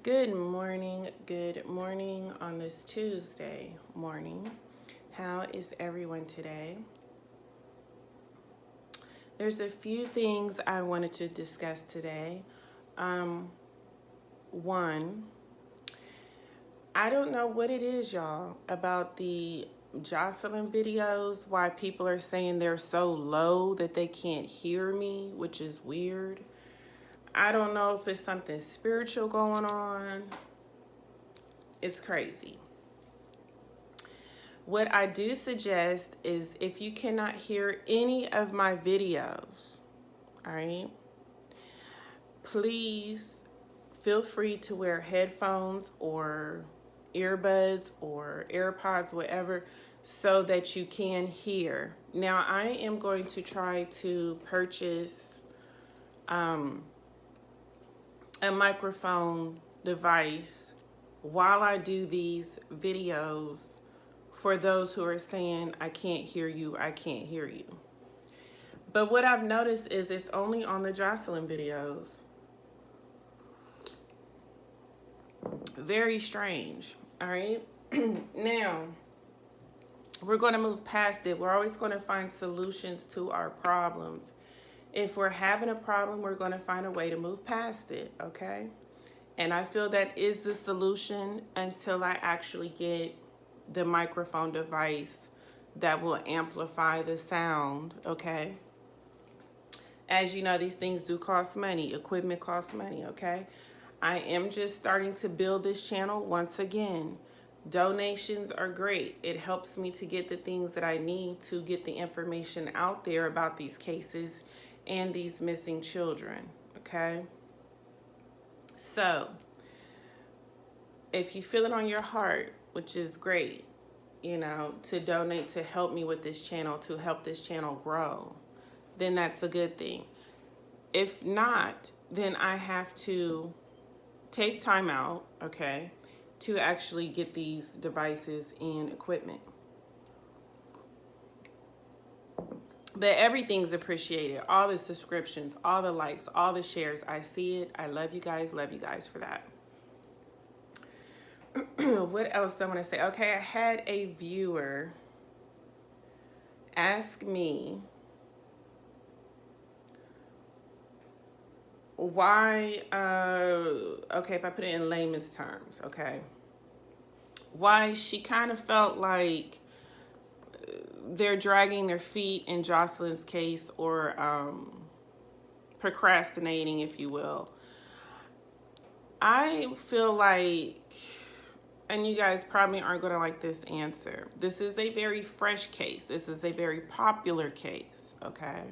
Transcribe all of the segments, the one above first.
Good morning on this Tuesday morning. How is everyone today? There's a few things I wanted to discuss today. One, I don't know what it is, y'all, about the Jocelyn videos, why people are saying they're so low that they can't hear me, which is weird. I don't know if it's something spiritual going on. It's crazy. What I do suggest is if you cannot hear any of my videos, all right, please feel free to wear headphones or earbuds or AirPods, whatever, so that you can hear. Now, I am going to try to purchase a microphone device while I do these videos for those who are saying, I can't hear you, I can't hear you. But what I've noticed is it's only on the Jocelyn videos. Very strange, all right? Now, we're going to move past it. We're always going to find solutions to our problems. If we're having a problem, we're going to find a way to move past it, okay? And I feel that is the solution until I actually get the microphone device that will amplify the sound, okay? As you know, these things do cost money. Equipment costs money, okay? I am just starting to build this channel once again. Donations are great. It helps me to get the things that I need to get the information out there about these cases and these missing children, okay? So, if you feel it on your heart, which is great, you know, to donate to help me with this channel, to help this channel grow, then that's a good thing. If not, then I have to take time out, okay, to actually get these devices and equipment. But everything's appreciated. All the subscriptions, all the likes, all the shares. I see it. I love you guys for that. What else do I want to say? Okay, I had a viewer ask me why, okay, if I put it in layman's terms, okay, why she kind of felt like they're dragging their feet in Jocelyn's case, or procrastinating, if you will. I feel like, and you guys probably aren't going to like this answer, this is a very fresh case. This is a very popular case, okay?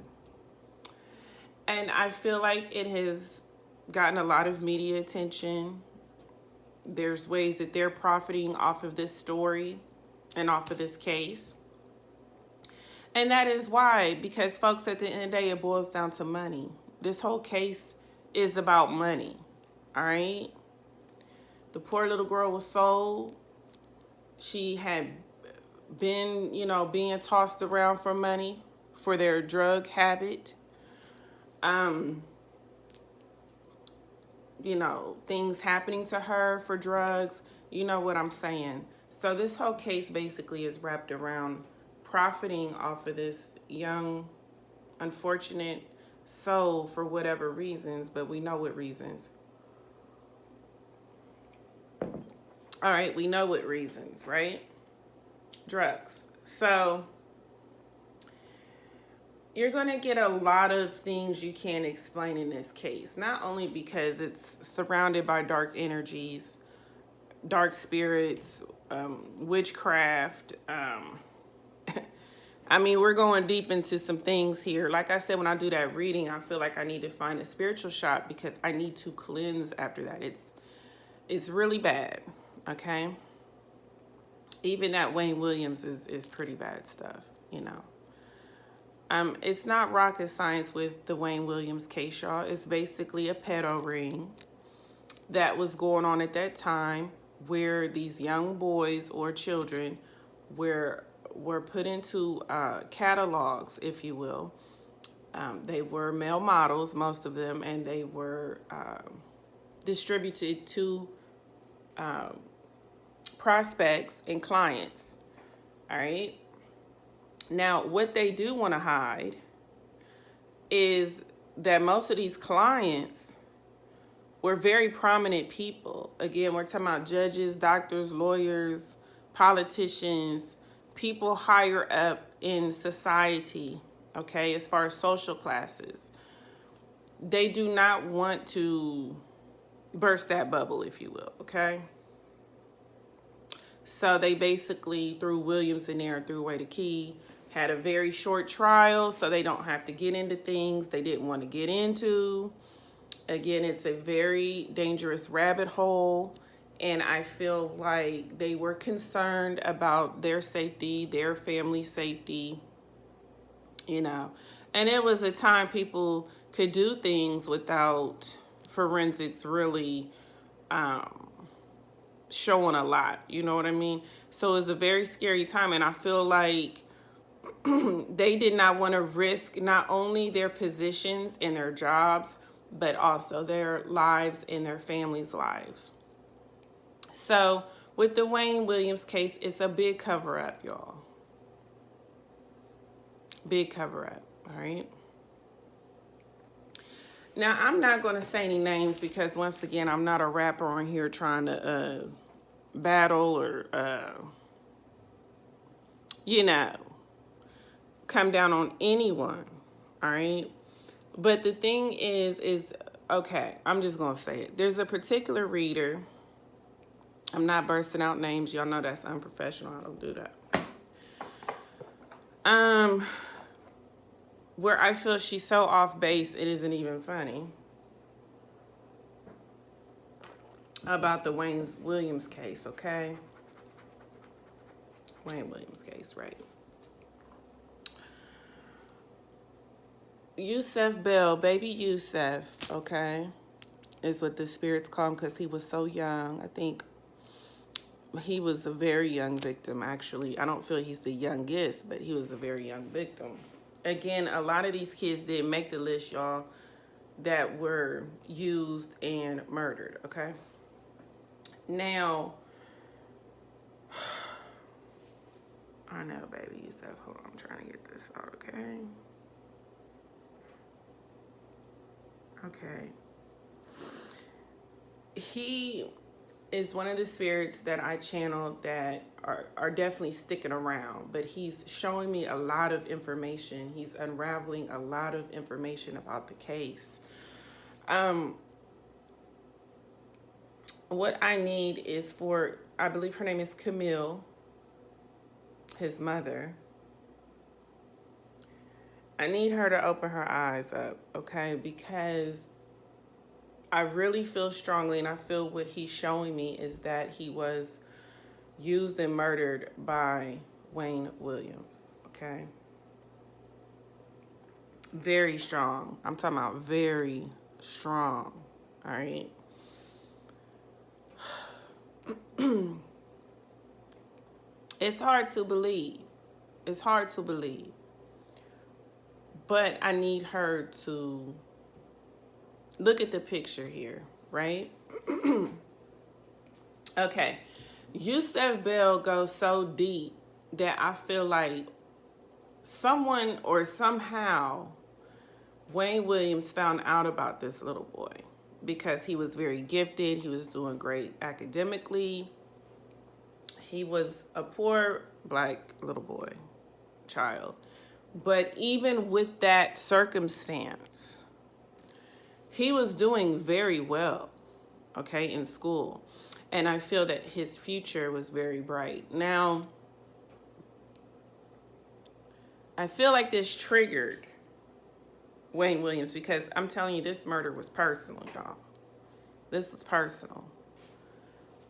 And I feel like it has gotten a lot of media attention. There's ways that they're profiting off of this story and off of this case. And that is why, because folks, at the end of the day, it boils down to money. This whole case is about money, all right? The poor little girl was sold. She had been, you know, being tossed around for money for their drug habit. You know, things happening to her for drugs. You know what I'm saying? So this whole case basically is wrapped around profiting off of this young, unfortunate soul for whatever reasons, but we know what reasons. All right, we know what reasons, right? Drugs. So you're going to get a lot of things you can't explain in this case, not only because it's surrounded by dark energies, dark spirits, witchcraft. I mean, we're going deep into some things here. Like I said, when I do that reading, I feel like I need to find a spiritual shop because I need to cleanse after that. It's really bad, okay? Even that Wayne Williams is pretty bad stuff, you know. It's not rocket science with the Wayne Williams case, y'all. It's basically a pedo ring that was going on at that time where these young boys or children were put into catalogs, if you will. They were male models, most of them, and they were distributed to prospects and clients. All right. Now, what they do want to hide is that most of these clients were very prominent people. Again, we're talking about judges, doctors, lawyers, politicians, people higher up in society, okay, as far as social classes. They do not want to burst that bubble, if you will, okay? So they basically threw Williams in there and threw away the key. Had a very short trial, so they don't have to get into things they didn't want to get into. Again, it's a very dangerous rabbit hole, and I feel like they were concerned about their safety, their family safety, you know. And it was a time people could do things without forensics really showing a lot, you know what I mean? So it was a very scary time, and I feel like they did not want to risk not only their positions and their jobs, but also their lives and their families' lives. So with the Wayne Williams case, it's a big cover-up, y'all. Big cover-up, all right? Now, I'm not going to say any names because, once again, I'm not a rapper on here trying to battle or, come down on anyone, all right? But the thing is, okay, I'm just going to say it. There's a particular reader. I'm not bursting out names. Y'all know that's unprofessional. I don't do that. Where I feel she's so off base, it isn't even funny. About the Wayne Williams case, okay? Wayne Williams case, right? Yusef Bell, baby Yusef, okay, is what the spirits call him because he was so young. I think he was a very young victim, actually. I don't feel he's the youngest, but he was a very young victim. Again, a lot of these kids didn't make the list, y'all, that were used and murdered, okay? Now, I know, baby Yusef. Hold on, I'm trying to get this out, okay? Okay. He is one of the spirits that I channeled that are definitely sticking around, but he's showing me a lot of information. He's unraveling a lot of information about the case. What I need is for, I believe her name is Camille, his mother. I need her to open her eyes up, okay? Because I really feel strongly, and I feel what he's showing me is that he was used and murdered by Wayne Williams, okay? Very strong. I'm talking about very strong, all right? It's hard to believe. It's hard to believe. But I need her to look at the picture here, right? Okay. Yusef Bell goes so deep that I feel like someone or somehow Wayne Williams found out about this little boy because he was very gifted. He was doing great academically. He was a poor black little boy, child. But even with that circumstance, he was doing very well, okay, in school. And I feel that his future was very bright. Now, I feel like this triggered Wayne Williams because I'm telling you, this murder was personal, y'all. This was personal.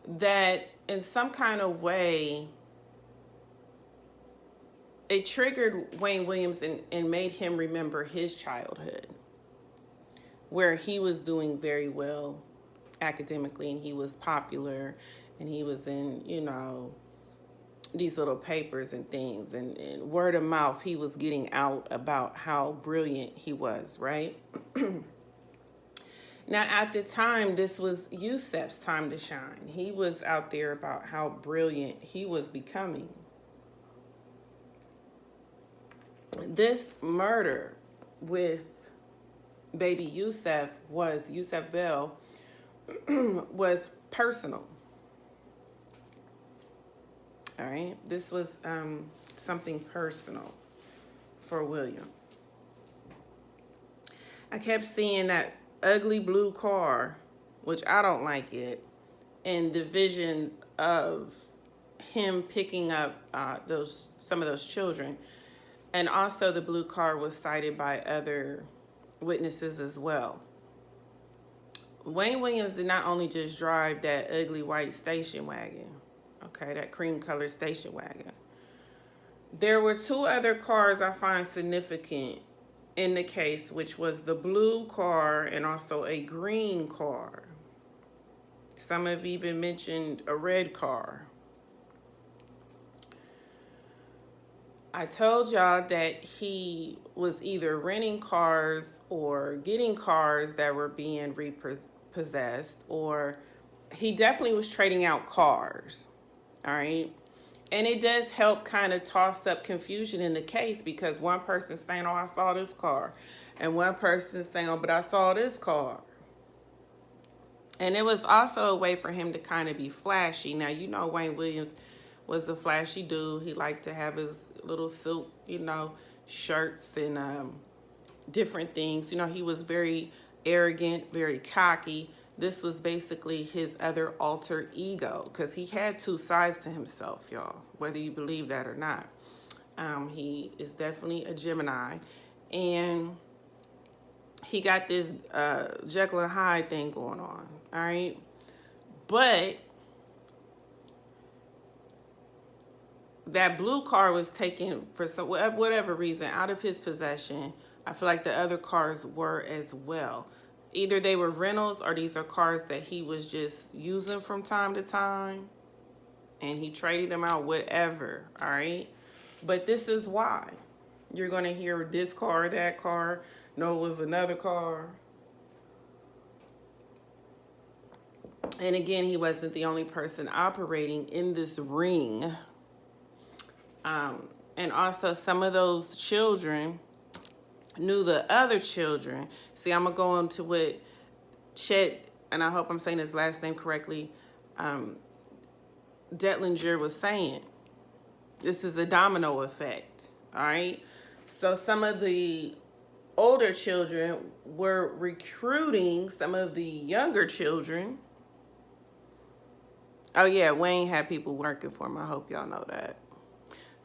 That in some kind of way, it triggered Wayne Williams and made him remember his childhood, where he was doing very well academically and he was popular and he was in, these little papers and things, and word of mouth, he was getting out about how brilliant he was, right? Now, at the time, this was Yusef's time to shine. He was out there about how brilliant he was becoming. This murder with baby Yusef Bell was personal. All right, this was something personal for Williams. I kept seeing that ugly blue car, which I don't like it, and the visions of him picking up some of those children. And also the blue car was cited by other witnesses as well. Wayne Williams did not only just drive that ugly white station wagon, okay, that cream colored station wagon. There were two other cars I find significant in the case, which was the blue car and also a green car. Some have even mentioned a red car. I told y'all that he was either renting cars or getting cars that were being repossessed, or he definitely was trading out cars. All right. And it does help kind of toss up confusion in the case, because one person's saying, oh, I saw this car. And one person's saying, oh, but I saw this car. And it was also a way for him to kind of be flashy. Now, you know, Wayne Williams was a flashy dude. He liked to have his little suit, you know, shirts and different things. You know, he was very arrogant, very cocky. This was basically his other alter ego, because he had two sides to himself, y'all, whether you believe that or not. He is definitely a Gemini, and he got this Jekyll and Hyde thing going on, all right? But that blue car was taken for some, whatever reason out of his possession. I feel like the other cars were as well. Either they were rentals or these are cars that he was just using from time to time, and he traded them out, whatever, all right? But this is why. You're going to hear this car, that car. No, it was another car. And again, he wasn't the only person operating in this ring. And also some of those children knew the other children. See, I'm going to go into what Chet, and I hope I'm saying his last name correctly, Dellinger was saying. This is a domino effect, all right? So some of the older children were recruiting some of the younger children. Oh, yeah, Wayne had people working for him. I hope y'all know that.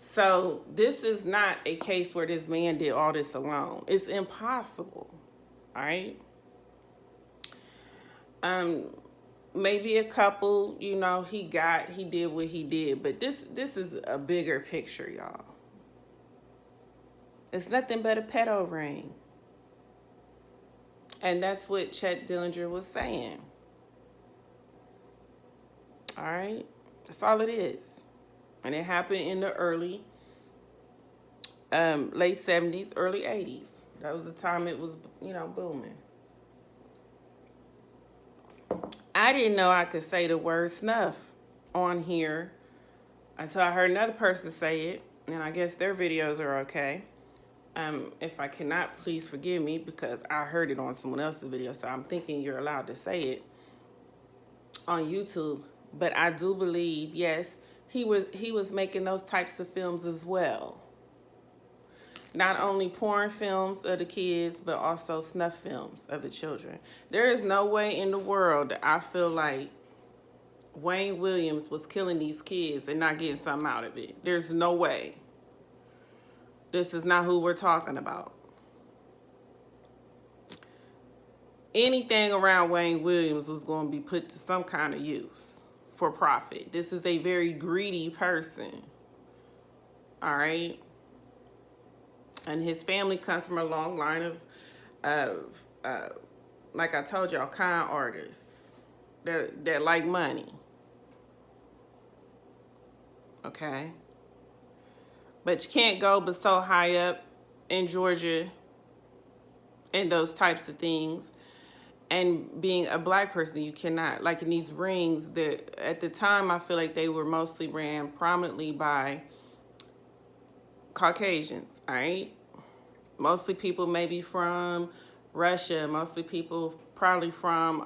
So this is not a case where this man did all this alone. It's impossible, all right? Maybe a couple, you know, he did what he did, but this is a bigger picture, y'all. It's nothing but a pedo ring. And that's what Chet Dellinger was saying. All right? That's all it is. And it happened in the early, late 70s, early 80s. That was the time it was, you know, booming. I didn't know I could say the word snuff on here until I heard another person say it, and I guess their videos are okay. If I cannot, please forgive me, because I heard it on someone else's video, so I'm thinking you're allowed to say it on YouTube. But I do believe, yes, he was making those types of films as well. Not only porn films of the kids, but also snuff films of the children. There is no way in the world that I feel like Wayne Williams was killing these kids and not getting something out of it. There's no way. This is not who we're talking about. Anything around Wayne Williams was going to be put to some kind of use for profit. This is a very greedy person. All right? And his family comes from a long line of like I told y'all, con artists that like money. Okay? But you can't go but so high up in Georgia and those types of things And being a black person, you cannot, like in these rings that at the time, I feel like they were mostly ran prominently by Caucasians, all right? Mostly people maybe from Russia, mostly people probably from,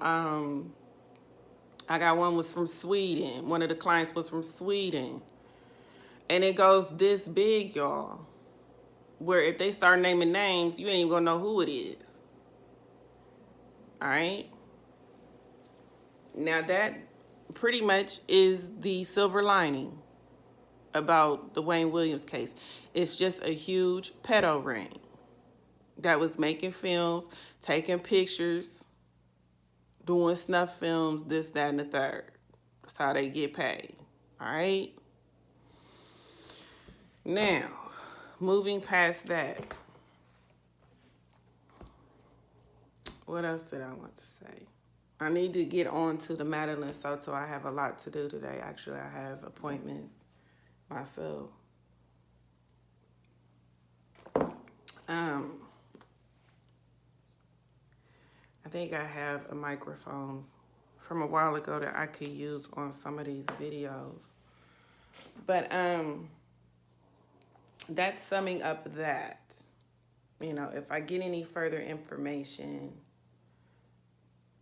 I got one was from Sweden. One of the clients was from Sweden. And it goes this big, y'all, where if they start naming names, you ain't even gonna know who it is. All right? Now that pretty much is the silver lining about the Wayne Williams case. It's just a huge pedo ring that was making films, taking pictures, doing snuff films, this, that, and the third. That's how they get paid. All right? Now, moving past that, what else did I want to say? I need to get on to the Madeline Soto. I have a lot to do today. Actually, I have appointments myself. I think I have a microphone from a while ago that I could use on some of these videos. But that's summing up that. You know, if I get any further information.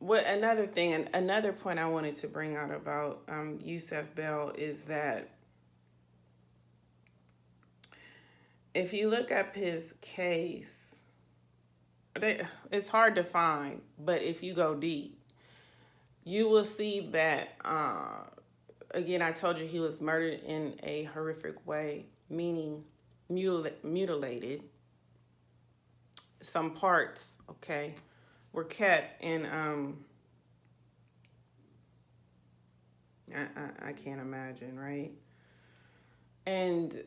Another point I wanted to bring out about Yusef Bell is that if you look up his case, it's hard to find, but if you go deep, you will see that, again, I told you he was murdered in a horrific way, meaning mutilated. Some parts, okay, were kept in, I can't imagine, right? And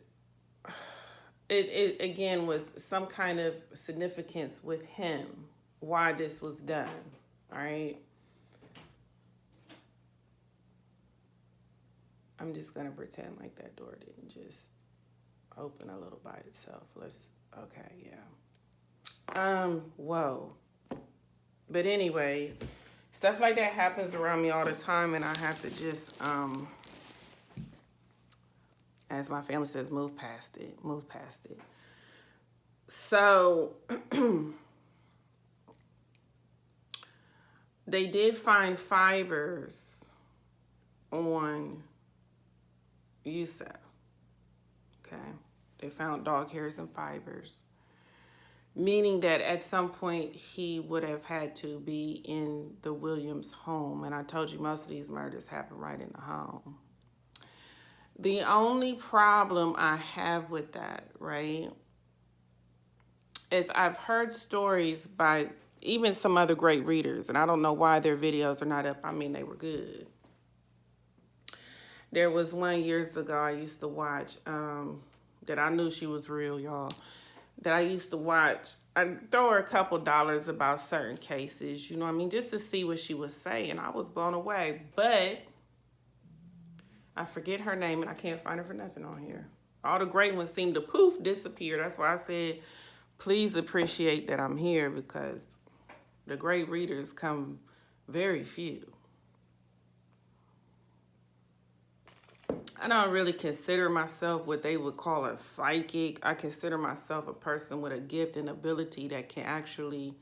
it again was some kind of significance with him, why this was done, all right? I'm just gonna pretend like that door didn't just open a little by itself. Okay, yeah. Whoa. But anyways, stuff like that happens around me all the time, and I have to just, as my family says, move past it. So, they did find fibers on Yusef, okay? They found dog hairs and fibers, meaning that at some point he would have had to be in the Williams home. And I told you most of these murders happen right in the home. The only problem I have with that, right, is I've heard stories by even some other great readers, and I don't know why their videos are not up. I mean, they were good. There was one years ago I used to watch, that I knew she was real, y'all, that I used to watch. I'd throw her a couple dollars about certain cases, you know what I mean, just to see what she was saying. I was blown away, but I forget her name, and I can't find her for nothing on here. All the great ones seem to poof, disappear. That's why I said, please appreciate that I'm here, because the great readers come very few. I don't really consider myself what they would call a psychic. I consider myself a person with a gift and ability that can actually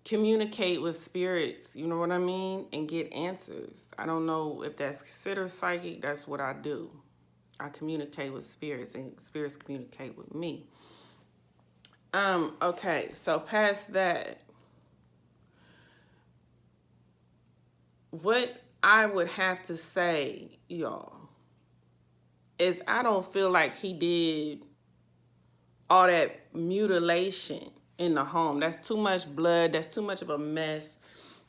communicate with spirits, you know what I mean, and get answers. I don't know if that's considered psychic. That's what I do. I communicate with spirits, and spirits communicate with me. Okay, so past that, what I would have to say, y'all, is I don't feel like he did all that mutilation in the home. That's too much blood. That's too much of a mess.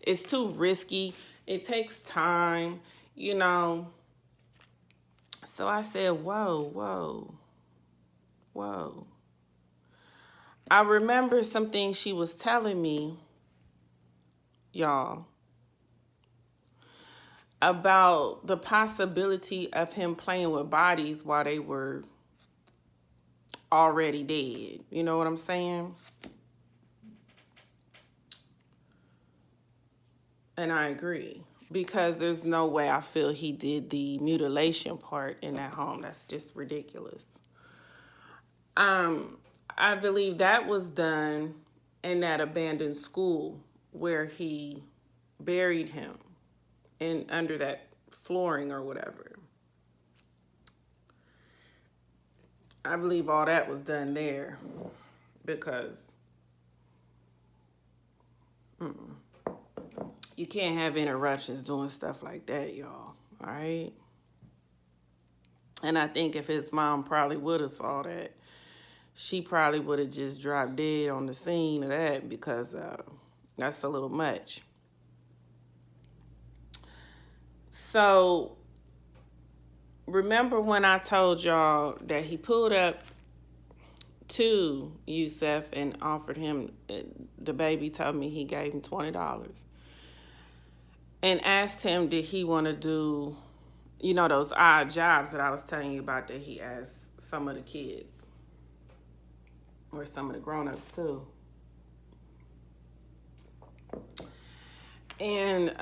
It's too risky. It takes time, you know. So I said, whoa. I remember some things she was telling me, y'all, about the possibility of him playing with bodies while they were already dead. You know what I'm saying? And I agree. Because there's no way I feel he did the mutilation part in that home. That's just ridiculous. I believe that was done in that abandoned school where he buried him in under that flooring or whatever. I believe all that was done there because you can't have interruptions doing stuff like that, y'all. All right. And I think if his mom probably would have saw that, she probably would have just dropped dead on the scene of that because that's a little much. So remember when I told y'all that he pulled up to Yusef and offered him, the baby told me he gave him $20 and asked him did he want to do, you know, those odd jobs that I was telling you about that he asked some of the kids or some of the grown-ups too. And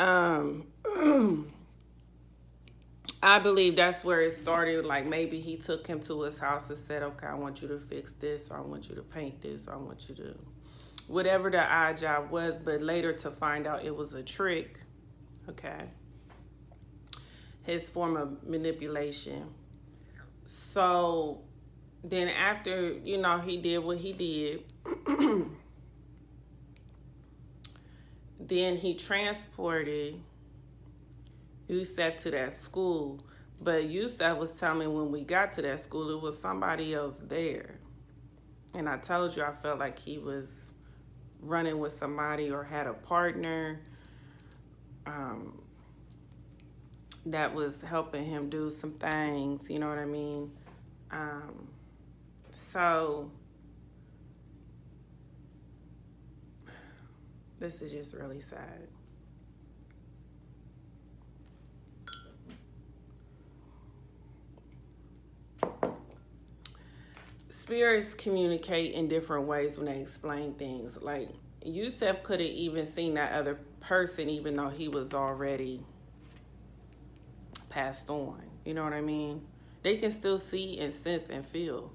I believe that's where it started. Like maybe he took him to his house and said, okay, I want you to fix this, or I want you to paint this, or I want you to, whatever the odd job was, but later to find out it was a trick, okay? His form of manipulation. So then after, you know, he did what he did, then he transported Yusef to that school. But Yusef was telling me when we got to that school, it was somebody else there. And I told you I felt like he was running with somebody or had a partner that was helping him do some things, you know what I mean? So this is just really sad. Spirits communicate in different ways when they explain things. Like Yusef could have even seen that other person even though he was already passed on. You know what I mean? They can still see and sense and feel.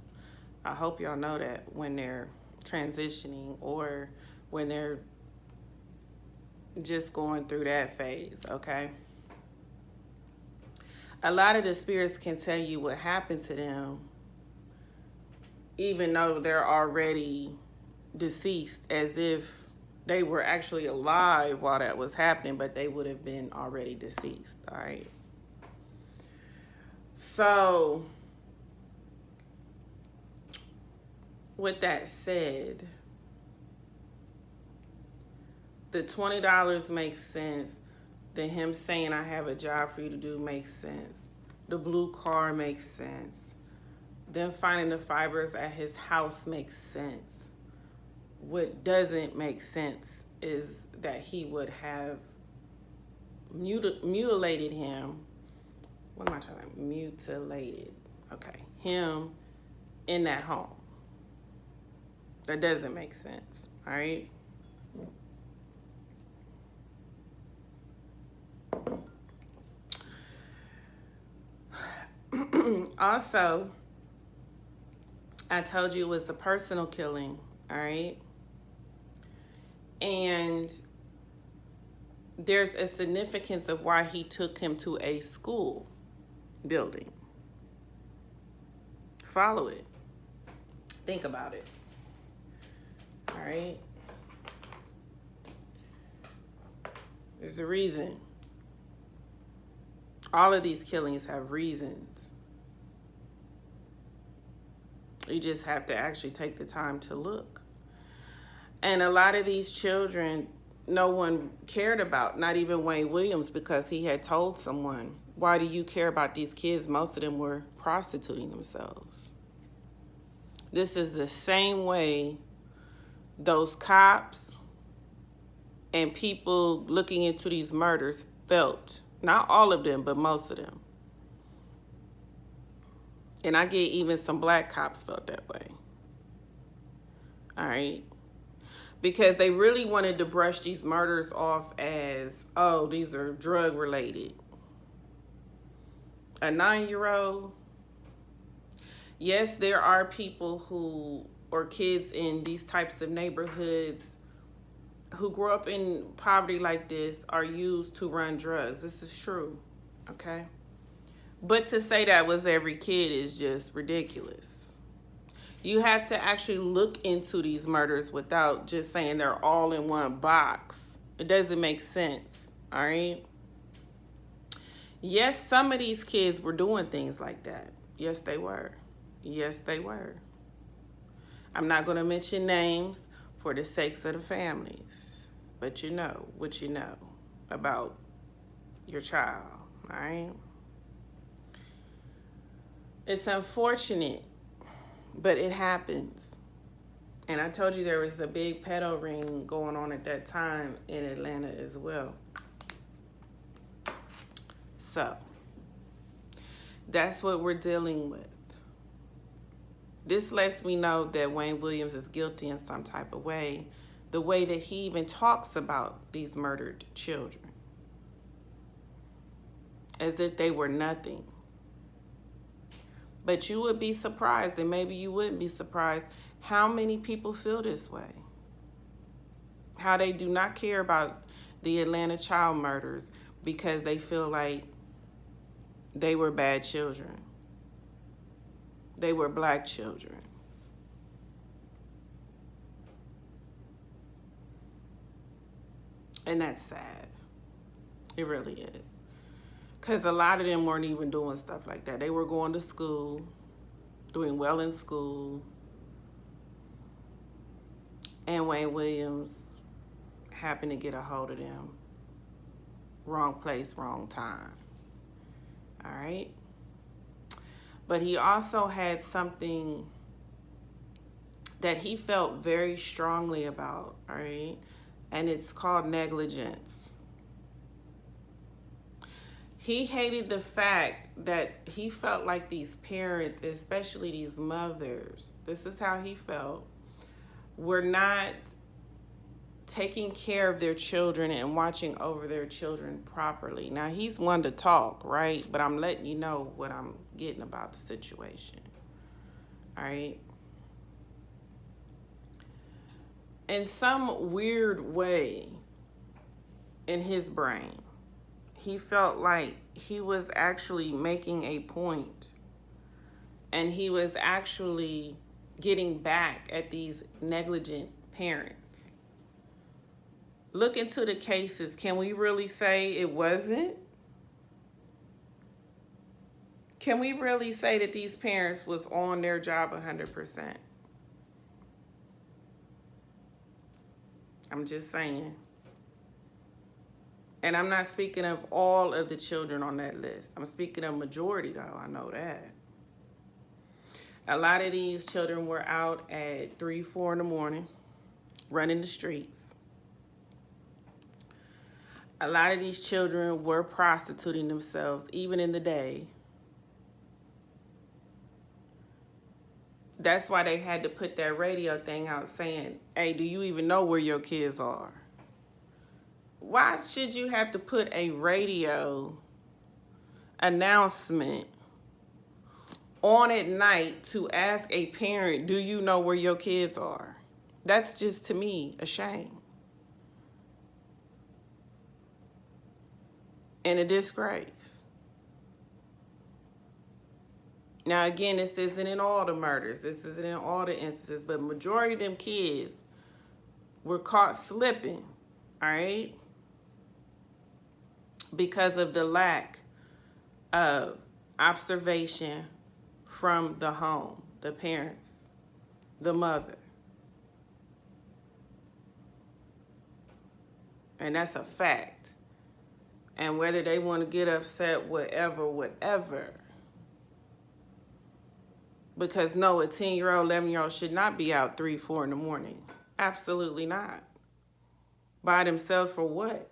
I hope y'all know that when they're transitioning or when they're just going through that phase, okay? A lot of the spirits can tell you what happened to them even though they're already deceased, as if they were actually alive while that was happening, but they would have been already deceased, all right? So, with that said, the $20 makes sense. The him saying I have a job for you to do makes sense. The blue car makes sense. Them finding the fibers at his house makes sense. What doesn't make sense is that he would have mutilated him. What am I trying to mutilated? Okay, him in that home. That doesn't make sense, all right? Also, I told you it was a personal killing, all right? And there's a significance of why he took him to a school building. Follow it. Think about it. All right? There's a reason. All of these killings have reasons. You just have to actually take the time to look. And a lot of these children, no one cared about, not even Wayne Williams, because he had told someone, why do you care about these kids? Most of them were prostituting themselves. This is the same way those cops and people looking into these murders felt. Not all of them, but most of them. And I get even some black cops felt that way. All right. because they really wanted to brush these murders off as, oh, these are drug related. A 9-year-old. Yes, there are people who, or kids in these types of neighborhoods who grow up in poverty like this are used to run drugs. This is true, okay? But to say that was every kid is just ridiculous. You have to actually look into these murders without just saying they're all in one box. It doesn't make sense, all right? Yes, some of these kids were doing things like that. Yes, they were. Yes, they were. I'm not going to mention names for the sakes of the families, but you know what you know about your child, all right? It's unfortunate, but it happens. And I told you there was a big pedo ring going on at that time in Atlanta as well. So, that's what we're dealing with. This lets me know that Wayne Williams is guilty in some type of way, the way that he even talks about these murdered children, as if they were nothing. But you would be surprised, and maybe you wouldn't be surprised, how many people feel this way. How they do not care about the Atlanta child murders because they feel like they were bad children. They were black children. And that's sad. It really is. Because a lot of them weren't even doing stuff like that. They were going to school, doing well in school. And Wayne Williams happened to get a hold of them. Wrong place, wrong time. All right? But he also had something that he felt very strongly about, all right? And it's called negligence. He hated the fact that he felt like these parents, especially these mothers, this is how he felt, were not taking care of their children and watching over their children properly. Now, he's one to talk, right? But I'm letting you know what I'm getting about the situation, all right? In some weird way in his brain, he felt like he was actually making a point, and he was actually getting back at these negligent parents. Look into the cases. Can we really say it wasn't? Can we really say that these parents was on their job 100%? I'm just saying. And I'm not speaking of all of the children on that list. I'm speaking of majority, though. I know that. A lot of these children were out at 3, 4 in the morning, running the streets. A lot of these children were prostituting themselves, even in the day. That's why they had to put that radio thing out saying, hey, do you even know where your kids are? Why should you have to put a radio announcement on at night to ask a parent, do you know where your kids are? That's just, to me, a shame. And a disgrace. Now, again, this isn't in all the murders. This isn't in all the instances. But majority of them kids were caught slipping, all right? Because of the lack of observation from the home, the parents, the mother. And that's a fact. And whether they want to get upset, whatever. Because no, a 10-year-old, 11-year-old should not be out 3, 4 in the morning. Absolutely not. By themselves for what?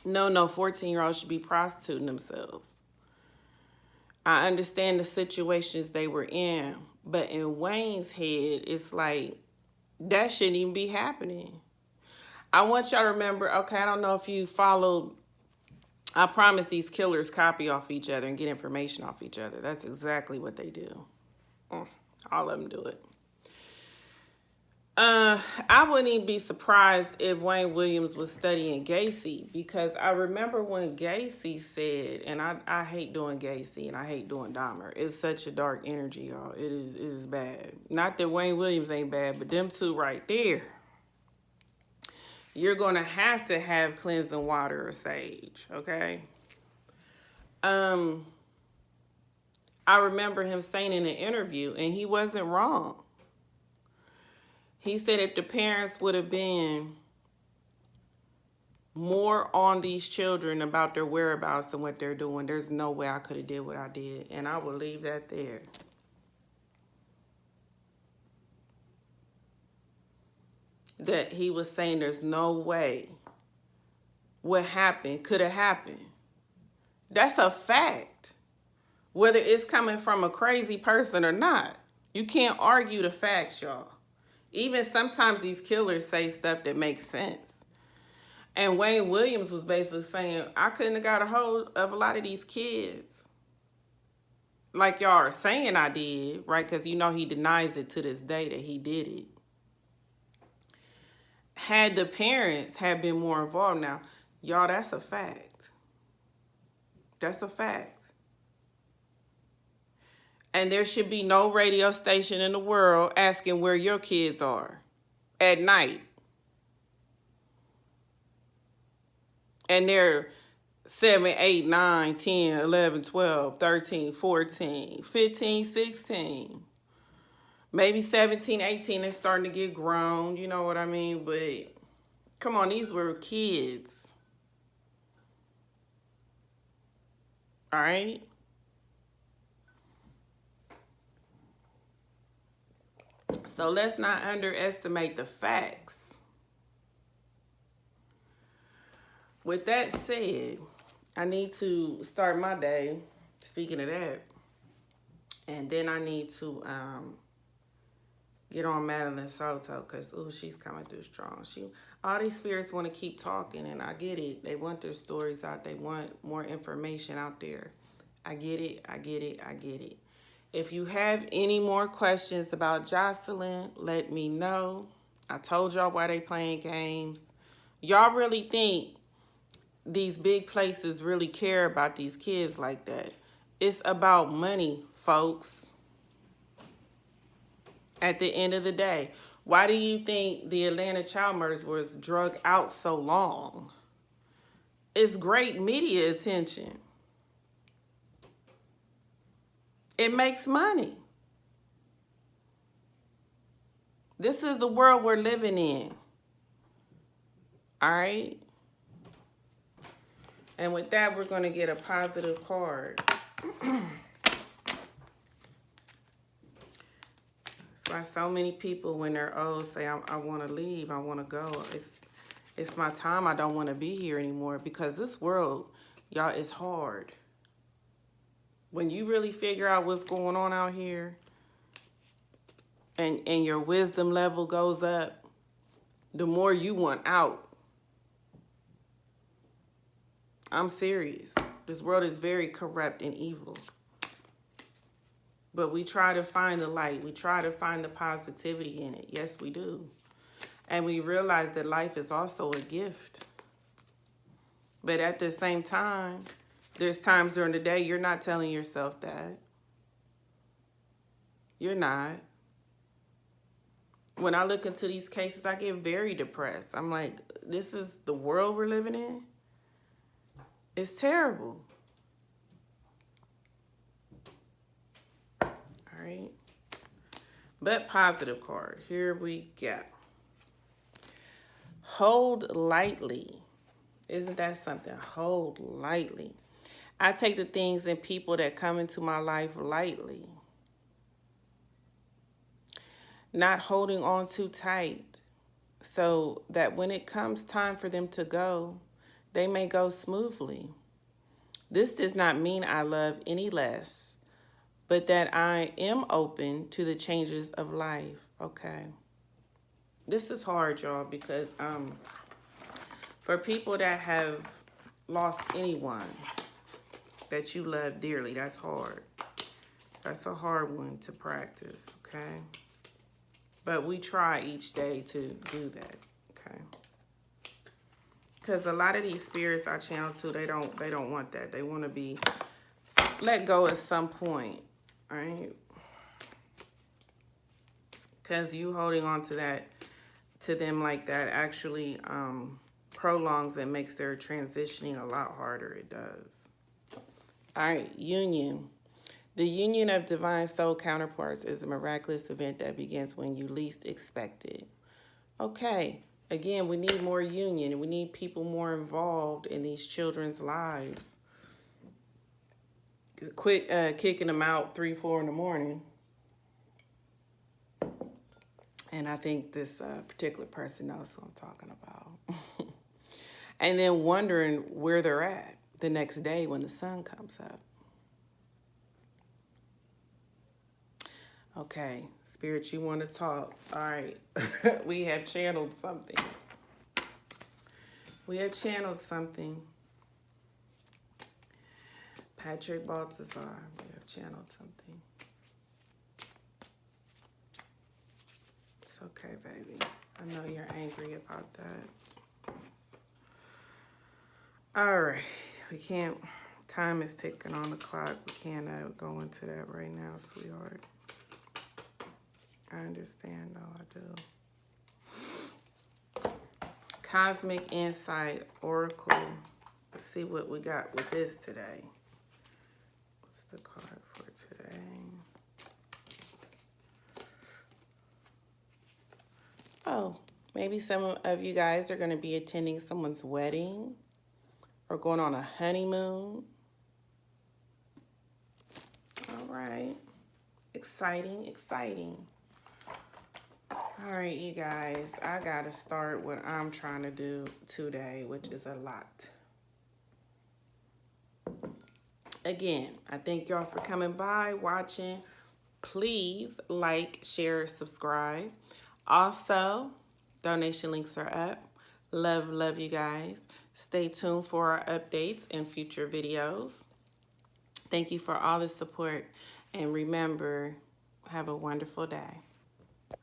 No, 14-year-olds should be prostituting themselves. I understand the situations they were in, But in Wayne's head, it's like, that shouldn't even be happening. I want y'all to remember, okay, I don't know if you followed, I promise these killers copy off each other and get information off each other. That's exactly what they do. All of them do it. I wouldn't even be surprised if Wayne Williams was studying Gacy, because I remember when Gacy said, and I hate doing Gacy and I hate doing Dahmer. It's such a dark energy, y'all. It is bad. Not that Wayne Williams ain't bad, but them two right there. You're going to have cleansing water or sage, okay? I remember him saying in an interview, and he wasn't wrong. He said if the parents would have been more on these children about their whereabouts and what they're doing, there's no way I could have did what I did. And I will leave that there. That he was saying there's no way what happened could have happened. That's a fact. Whether it's coming from a crazy person or not. You can't argue the facts, y'all. Even sometimes these killers say stuff that makes sense. And Wayne Williams was basically saying, I couldn't have got a hold of a lot of these kids. Like y'all are saying I did, right? Because you know he denies it to this day that he did it. Had the parents had been more involved now, y'all, that's a fact. That's a fact. And there should be no radio station in the world asking where your kids are at night. And they're 7, 8, 9, 10, 11, 12, 13, 14, 15, 16. Maybe 17, 18, they're starting to get grown. You know what I mean? But come on, these were kids. All right? So let's not underestimate the facts. With that said, I need to start my day, speaking of that, and then I need to get on Madeline Soto, because, she's coming through strong. All these spirits want to keep talking, and I get it. They want their stories out. They want more information out there. I get it. I get it. I get it. If you have any more questions about Jocelyn, let me know. I told y'all why they playing games. Y'all really think these big places really care about these kids like that? It's about money, folks. At the end of the day, why do you think the Atlanta child murders was drug out so long? It's great media attention. It makes money. This is the world we're living in. All right? And with that, we're going to get a positive card. That's why so many people, when they're old, say, I want to leave, I want to go. It's my time, I don't want to be here anymore. Because this world, y'all, is hard. When you really figure out what's going on out here, and your wisdom level goes up, the more you want out. I'm serious. This world is very corrupt and evil. But we try to find the light. We try to find the positivity in it. Yes, we do. And we realize that life is also a gift. But at the same time, there's times during the day you're not telling yourself that. You're not. When I look into these cases, I get very depressed. I'm like, this is the world we're living in? It's terrible. All right. But positive card. Here we go. Hold lightly. Isn't that something? Hold lightly. I take the things and people that come into my life lightly. Not holding on too tight, so that when it comes time for them to go, they may go smoothly. This does not mean I love any less, but that I am open to the changes of life. Okay. This is hard, y'all, because for people that have lost anyone that you love dearly, that's hard. That's a hard one to practice, okay? But we try each day to do that, okay? Because a lot of these spirits I channel to, they don't want that. They want to be let go at some point, all right? Because you holding on to that, to them like that, actually prolongs and makes their transitioning a lot harder. It does. All right, union. The union of divine soul counterparts is a miraculous event that begins when you least expect it. Okay, again, we need more union. We need people more involved in these children's lives. Quit kicking them out 3, 4 in the morning. And I think this particular person knows who I'm talking about. And then wondering where they're at the next day when the sun comes up. Okay, Spirit, you want to talk? All right. We have channeled something. We have channeled something. Patrick Baltazar, we have channeled something. It's okay, baby. I know you're angry about that. All right. We can't, time is ticking on the clock. We can't go into that right now, sweetheart. I understand, though, I do. Cosmic Insight Oracle. Let's see what we got with this today. What's the card for today? Oh, maybe some of you guys are going to be attending someone's wedding or going on a honeymoon. All right. Exciting, exciting. All right, you guys, I got to start what I'm trying to do today, which is a lot. Again, I thank y'all for coming by, watching. Please like, share, subscribe. Also, donation links are up. Love you guys. Stay tuned for our updates and future videos. Thank you for all the support. And remember, have a wonderful day.